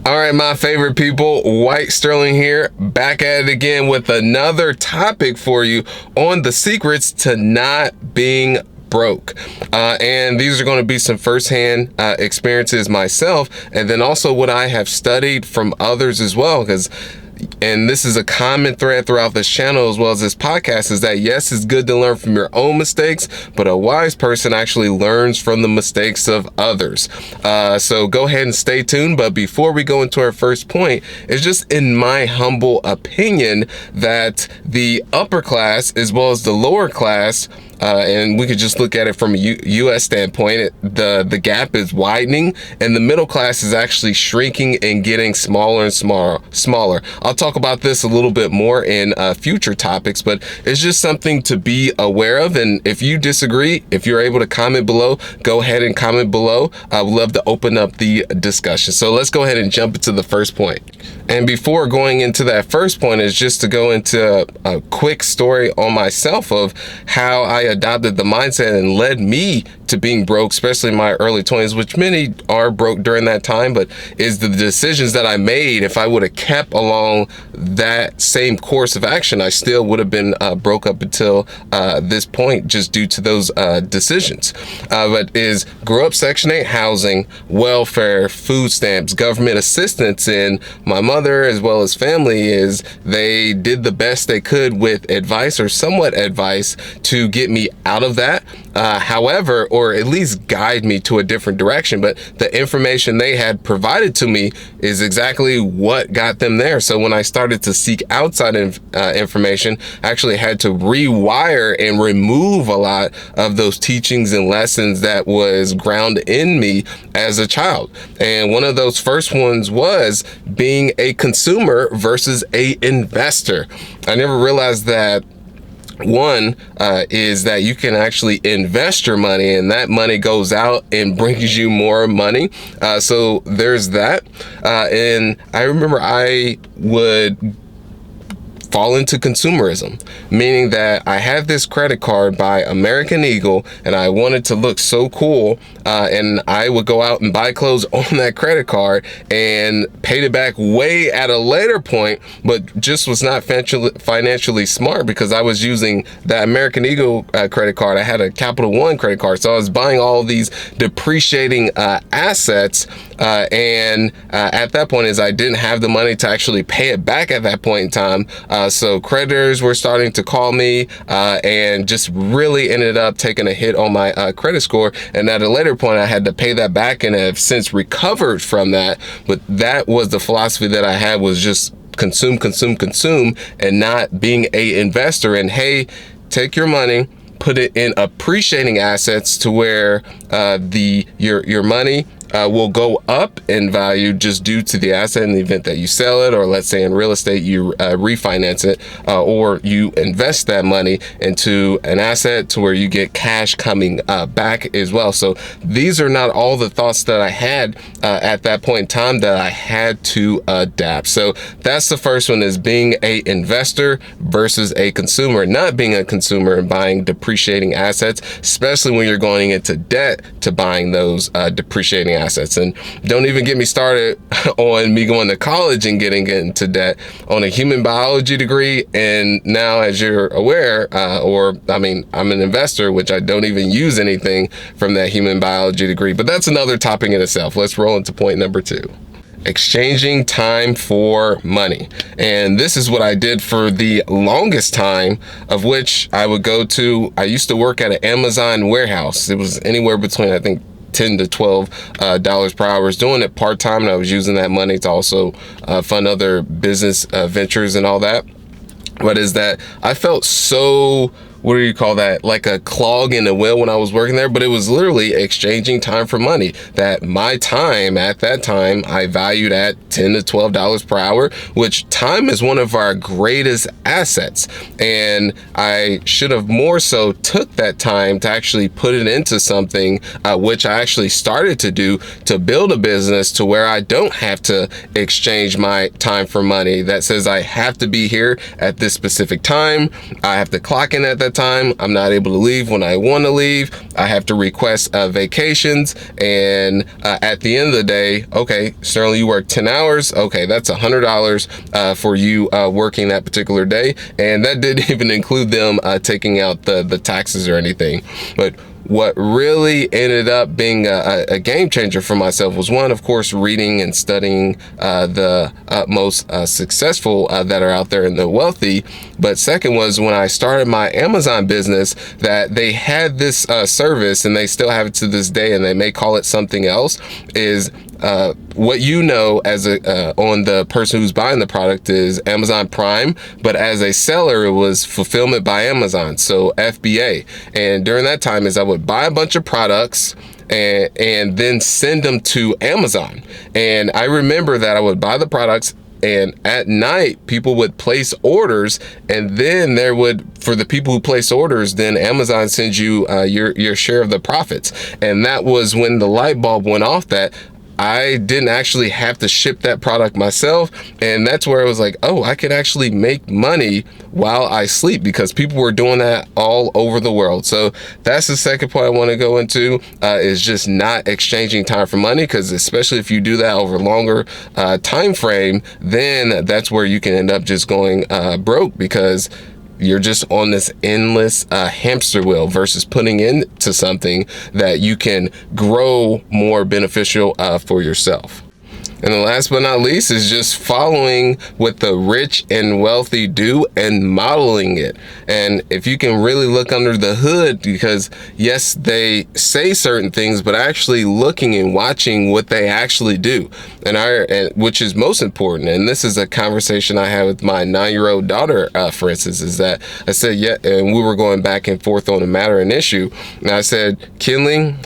All right, my favorite people, White Sterling here, back at it again with another topic for you on the secrets to not being broke. And these are going to be some firsthand experiences myself, and then also what I have studied from others as well, and this is a common thread throughout this channel as well as this podcast, is that yes, it's good to learn from your own mistakes, but a wise person actually learns from the mistakes of others. So go ahead and stay tuned. But before we go into our first point, it's just in my humble opinion that the upper class as well as the lower class, and we could just look at it from a U.S. standpoint, the gap is widening, and the middle class is actually shrinking and getting smaller and smaller. I'll talk about this a little bit more in future topics, but it's just something to be aware of. And if you disagree, if you're able to comment below, go ahead and comment below. I would love to open up the discussion. So let's go ahead and jump into the first point. And before going into that first point is just to go into a quick story on myself of how I adopted the mindset and led me to being broke, especially in my early 20s, which many are broke during that time, but is the decisions that I made. If I would have kept along that same course of action, I still would have been broke up until this point, just due to those decisions. But is grew up Section 8 housing, welfare, food stamps, government assistance, and my mother as well as family is they did the best they could with advice or somewhat advice to get me out of that. However, or at least guide me to a different direction. But the information they had provided to me is exactly what got them there. So when I started to seek outside information, I actually had to rewire and remove a lot of those teachings and lessons that was ground in me as a child. And one of those first ones was being a consumer versus a investor. I never realized that one is that you can actually invest your money, and that money goes out and brings you more money. So there's that. And I remember I would fall into consumerism, meaning that I had this credit card by American Eagle and I wanted to look so cool, and I would go out and buy clothes on that credit card and paid it back way at a later point, but just was not financially smart because I was using that American Eagle credit card. I had a Capital One credit card, so I was buying all these depreciating assets, and at that point is I didn't have the money to actually pay it back at that point in time. So creditors were starting to call me, and just really ended up taking a hit on my credit score. And at a later point, I had to pay that back and have since recovered from that. But that was the philosophy that I had, was just consume, and not being a investor. And hey, take your money, put it in appreciating assets to where your money will go up in value just due to the asset in the event that you sell it, or let's say in real estate you refinance it, or you invest that money into an asset to where you get cash coming back as well. So these are not all the thoughts that I had at that point in time that I had to adapt. So that's the first one, is being a investor versus a consumer, not being a consumer and buying depreciating assets, especially when you're going into debt to buying those depreciating assets. And don't even get me started on me going to college and getting into debt on a human biology degree. And now, as you're aware, I'm an investor, which I don't even use anything from that human biology degree, but that's another topic in itself. Let's roll into point number 2. Exchanging time for money. And this is what I did for the longest time, of which I used to work at an Amazon warehouse. It was anywhere between, I think, $10 to $12 per hour. I was doing it part-time, and I was using that money to also fund other business ventures and all that. But is that I felt so, what do you call that, like a clog in the wheel when I was working there. But it was literally exchanging time for money. That my time at that time I valued at $10 to $12 per hour, which time is one of our greatest assets. And I should have more so took that time to actually put it into something, which I actually started to do, to build a business to where I don't have to exchange my time for money. That says I have to be here at this specific time. I have to clock in at that that time. I'm not able to leave when I want to leave. I have to request vacations. And at the end of the day, okay, Sterling, you work 10 hours. Okay, that's $100 for you working that particular day. And that didn't even include them taking out the taxes or anything. But what really ended up being a game changer for myself was, one, of course, reading and studying the most successful that are out there and the wealthy. But second was when I started my Amazon business, that they had this service, and they still have it to this day, and they may call it something else, is what you know as on the person who's buying the product is Amazon Prime, but as a seller, it was Fulfillment by Amazon, so FBA. And during that time is I would buy a bunch of products and then send them to Amazon. And I remember that I would buy the products, and at night people would place orders, and then there would, for the people who place orders, then Amazon sends you your share of the profits. And that was when the light bulb went off that I didn't actually have to ship that product myself. And that's where I was like, oh, I could actually make money while I sleep, because people were doing that all over the world. So that's the second point I want to go into, is just not exchanging time for money, because especially if you do that over a longer time frame, then that's where you can end up just going broke, because you're just on this endless hamster wheel versus putting into something that you can grow more beneficial for yourself. And the last but not least is just following what the rich and wealthy do and modeling it. And if you can really look under the hood, because yes, they say certain things, but actually looking and watching what they actually do, and which is most important. And this is a conversation I had with my 9-year-old daughter, for instance, is that I said, yeah, and we were going back and forth on a matter and issue. And I said, Kinley,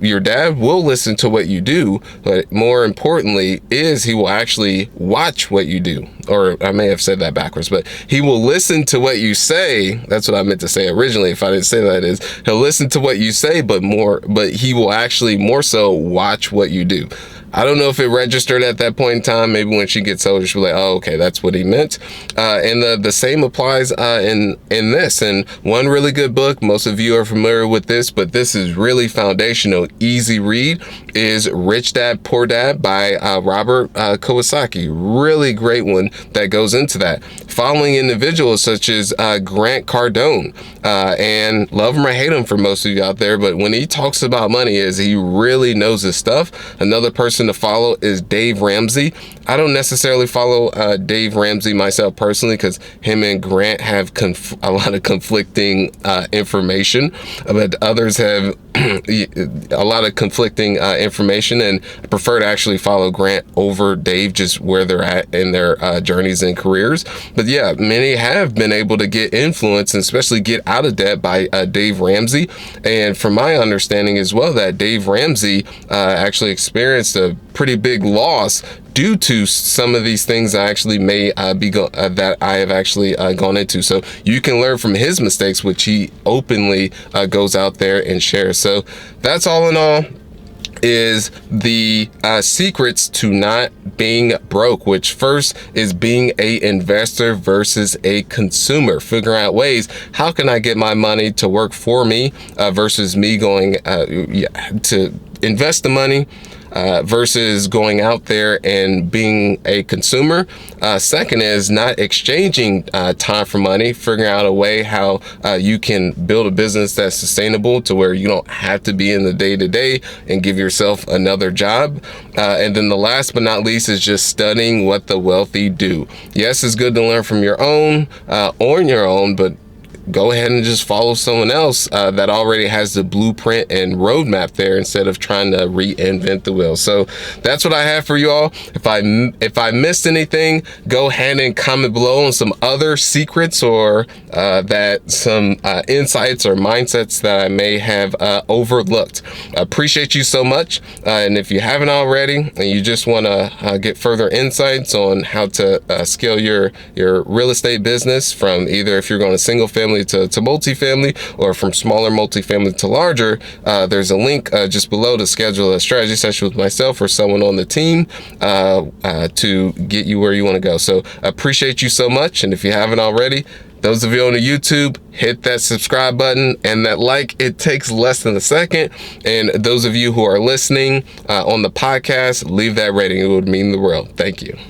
your dad will listen to what you do, but more importantly is he will actually watch what you do. Or I may have said that backwards, but he will listen to what you say. That's what I meant to say originally. If I didn't say that, is he'll listen to what you say, but he will actually more so watch what you do. I don't know if it registered at that point in time. Maybe when she gets older, she'll be like, oh, okay, that's what he meant. And the same applies in this. And one really good book, most of you are familiar with this, but this is really foundational, easy read, is Rich Dad, Poor Dad by Robert Kiyosaki. Really great one that goes into that. Following individuals such as Grant Cardone, and love him or hate him for most of you out there, but when he talks about money, he really knows his stuff. Another person to follow is Dave Ramsey. I don't necessarily follow Dave Ramsey myself personally, because him and Grant have a lot of conflicting information, but others have a lot of conflicting information, and I prefer to actually follow Grant over Dave, just where they're at in their journeys and careers. But yeah, many have been able to get influence and especially get out of debt by Dave Ramsey. And from my understanding as well, that Dave Ramsey actually experienced a pretty big loss due to some of these things I actually may that I have actually gone into. So you can learn from his mistakes, which he openly goes out there and shares. So that's all in all is the secrets to not being broke, which first is being a investor versus a consumer, figuring out ways, how can I get my money to work for me versus me going to invest the money versus going out there and being a consumer. Second is not exchanging time for money, figuring out a way how you can build a business that's sustainable to where you don't have to be in the day-to-day and give yourself another job. And then the last but not least is just studying what the wealthy do. Yes, it's good to learn from your own on your own, but go ahead and just follow someone else that already has the blueprint and roadmap there, instead of trying to reinvent the wheel. So that's what I have for you all. If I missed anything, go ahead and comment below on some other secrets or some insights or mindsets that I may have overlooked. I appreciate you so much. And if you haven't already and you just want to get further insights on how to scale your real estate business, from either if you're going to single family family to multifamily, or from smaller multifamily to larger, there's a link just below to schedule a strategy session with myself or someone on the team to get you where you want to go. So I appreciate you so much. And if you haven't already, those of you on the YouTube, hit that subscribe button and that like. It takes less than a second. And those of you who are listening on the podcast, leave that rating. It would mean the world. Thank you.